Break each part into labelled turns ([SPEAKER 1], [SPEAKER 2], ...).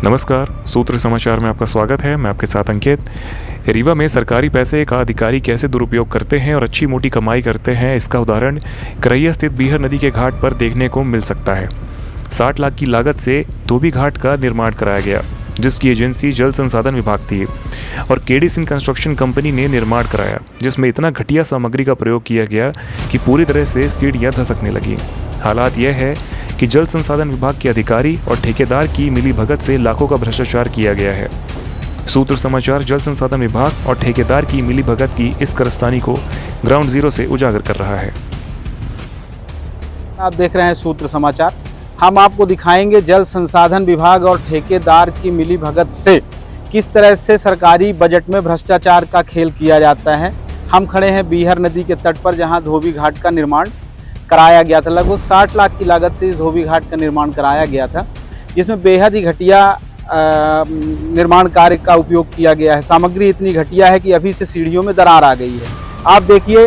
[SPEAKER 1] नमस्कार, सूत्र समाचार में आपका स्वागत है। मैं आपके साथ अंकित। रीवा में सरकारी पैसे का अधिकारी कैसे दुरुपयोग करते हैं और अच्छी मोटी कमाई करते हैं, इसका उदाहरण करैया स्थित बीहर नदी के घाट पर देखने को मिल सकता है। 60 लाख की लागत से धोबी घाट का निर्माण कराया गया, जिसकी एजेंसी जल संसाधन विभाग थी और केडी सिंह कंस्ट्रक्शन कंपनी ने निर्माण कराया, जिसमें इतना घटिया सामग्री का प्रयोग किया गया कि पूरी तरह से सीढ़ियाँ धसकने लगी। हालात यह है कि जल संसाधन विभाग के अधिकारी और ठेकेदार की मिलीभगत से लाखों का भ्रष्टाचार किया गया है। सूत्र समाचार जल संसाधन विभाग और ठेकेदार की मिलीभगत की इस कारस्तानी को ग्राउंड जीरो से उजागर कर रहा है।
[SPEAKER 2] आप देख रहे हैं सूत्र समाचार। हम आपको दिखाएंगे जल संसाधन विभाग और ठेकेदार की मिलीभगत से किस तरह से सरकारी बजट में भ्रष्टाचार का खेल किया जाता है। हम खड़े हैं बीहर नदी के तट पर, जहां धोबी घाट का निर्माण कराया गया था। लगभग 60 लाख की लागत से इस धोबी घाट का निर्माण कराया गया था, जिसमें बेहद ही घटिया निर्माण कार्य का उपयोग किया गया है। सामग्री इतनी घटिया है कि अभी से सीढ़ियों में दरार आ गई है। आप देखिए,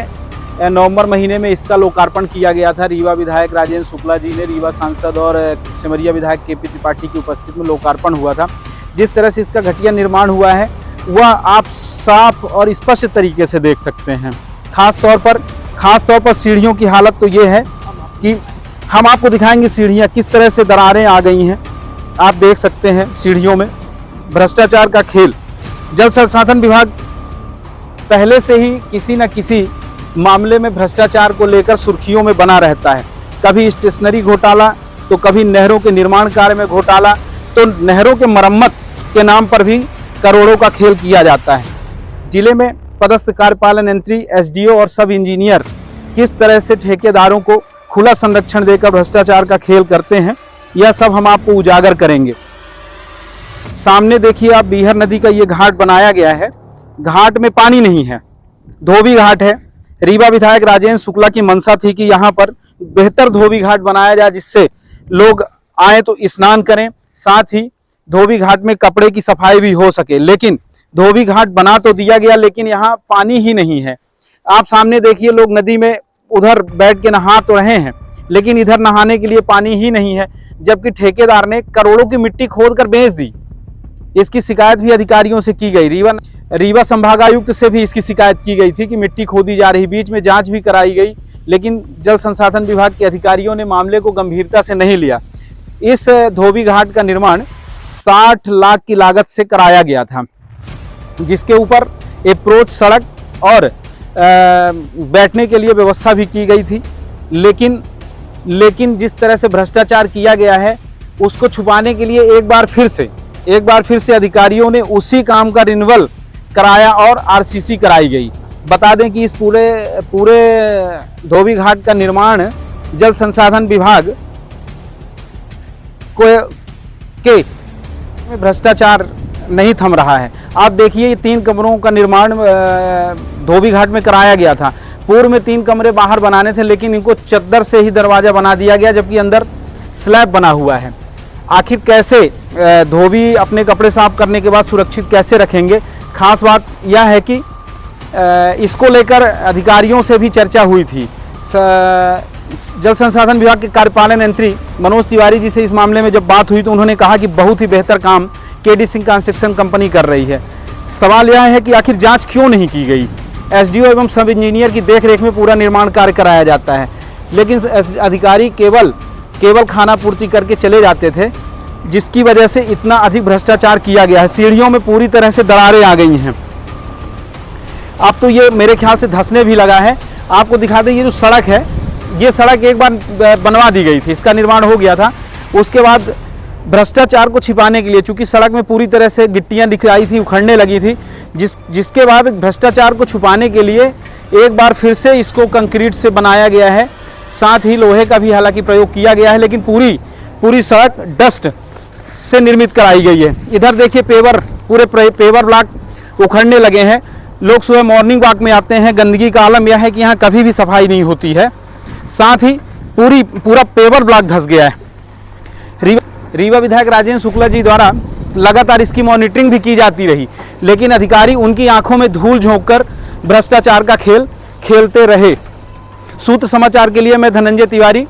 [SPEAKER 2] नवंबर महीने में इसका लोकार्पण किया गया था। रीवा विधायक राजेंद्र शुक्ला जी ने, रीवा सांसद और सिमरिया विधायक केपी त्रिपाठी की उपस्थिति में लोकार्पण हुआ था। जिस तरह से इसका घटिया निर्माण हुआ है वह आप साफ और स्पष्ट तरीके से देख सकते हैं। खास तौर पर सीढ़ियों की हालत तो ये है कि हम आपको दिखाएंगे सीढ़ियाँ किस तरह से दरारें आ गई हैं। आप देख सकते हैं सीढ़ियों में भ्रष्टाचार का खेल। जल संसाधन विभाग पहले से ही किसी न किसी मामले में भ्रष्टाचार को लेकर सुर्खियों में बना रहता है। कभी स्टेशनरी घोटाला, तो कभी नहरों के निर्माण कार्य में घोटाला, तो नहरों के मरम्मत के नाम पर भी करोड़ों का खेल किया जाता है। जिले में पदस्थ कार्यपालन यंत्री, एसडीओ और सब इंजीनियर किस तरह से ठेकेदारों को खुला संरक्षण देकर भ्रष्टाचार का खेल करते हैं, यह सब हम आपको उजागर करेंगे। सामने देखिए आप, बीहर नदी का ये घाट बनाया गया है। घाट में पानी नहीं है, धोबी घाट है। रीवा विधायक राजेंद्र शुक्ला की मंशा थी कि यहाँ पर बेहतर धोबी घाट बनाया जाए, जिससे लोग आए तो स्नान करें, साथ ही धोबी घाट में कपड़े की सफाई भी हो सके। लेकिन धोबी घाट बना तो दिया गया, लेकिन यहाँ पानी ही नहीं है। आप सामने देखिए, लोग नदी में उधर बैठ के नहा तो रहे हैं, लेकिन इधर नहाने के लिए पानी ही नहीं है, जबकि ठेकेदार ने करोड़ों की मिट्टी खोद कर बेच दी। इसकी शिकायत भी अधिकारियों से की गई। रीवा संभागायुक्त से भी इसकी शिकायत की गई थी कि मिट्टी खोदी जा रही। बीच में जांच भी कराई गई, लेकिन जल संसाधन विभाग के अधिकारियों ने मामले को गंभीरता से नहीं लिया। इस धोबी घाट का निर्माण 60 लाख की लागत से कराया गया था, जिसके ऊपर अप्रोच सड़क और बैठने के लिए व्यवस्था भी की गई थी। लेकिन जिस तरह से भ्रष्टाचार किया गया है, उसको छुपाने के लिए एक बार फिर से अधिकारियों ने उसी काम का रिन्यूअल कराया और आरसीसी कराई गई। बता दें कि इस पूरे धोबी घाट का निर्माण जल संसाधन विभाग के भ्रष्टाचार नहीं थम रहा है। आप देखिए, ये 3 कमरों का निर्माण धोबी घाट में कराया गया था। पूर्व में 3 कमरे बाहर बनाने थे, लेकिन इनको चद्दर से ही दरवाज़ा बना दिया गया, जबकि अंदर स्लैब बना हुआ है। आखिर कैसे धोबी अपने कपड़े साफ करने के बाद सुरक्षित कैसे रखेंगे? खास बात यह है कि इसको लेकर अधिकारियों से भी चर्चा हुई थी। जल संसाधन विभाग के कार्यपालन यंत्री मनोज तिवारी जी से इस मामले में जब बात हुई, तो उन्होंने कहा कि बहुत ही बेहतर काम केडी सिंह कंस्ट्रक्शन कंपनी कर रही है। सवाल यह है कि आखिर जांच क्यों नहीं की गई? एसडीओ एवं सब इंजीनियर की देखरेख में पूरा निर्माण कार्य कराया जाता है, लेकिन अधिकारी केवल खाना पूर्ति करके चले जाते थे, जिसकी वजह से इतना अधिक भ्रष्टाचार किया गया है। सीढ़ियों में पूरी तरह से दरारें आ गई हैं। अब तो ये मेरे ख्याल से धंसने भी लगा है। आपको दिखा दें, ये जो सड़क है, ये सड़क एक बार बनवा दी गई थी, इसका निर्माण हो गया था। उसके बाद भ्रष्टाचार को छिपाने के लिए, चूंकि सड़क में पूरी तरह से गिट्टियां दिख आई थी, उखड़ने लगी थी, जिसके बाद भ्रष्टाचार को छुपाने के लिए एक बार फिर से इसको कंक्रीट से बनाया गया है। साथ ही लोहे का भी हालांकि प्रयोग किया गया है, लेकिन पूरी सड़क डस्ट से निर्मित कराई गई है। इधर देखिए, पूरे पेवर ब्लॉक उखड़ने लगे हैं। लोग सुबह मॉर्निंग वॉक में आते हैं। गंदगी का आलम यह है कि यहाँ कभी भी सफाई नहीं होती है। साथ ही पूरा पेवर ब्लॉक धंस गया है। रीवा विधायक राजेंद्र शुक्ला जी द्वारा लगातार इसकी मॉनिटरिंग भी की जाती रही, लेकिन अधिकारी उनकी आंखों में धूल झोंककर भ्रष्टाचार का खेल खेलते रहे। सूत्र समाचार के लिए मैं धनंजय तिवारी,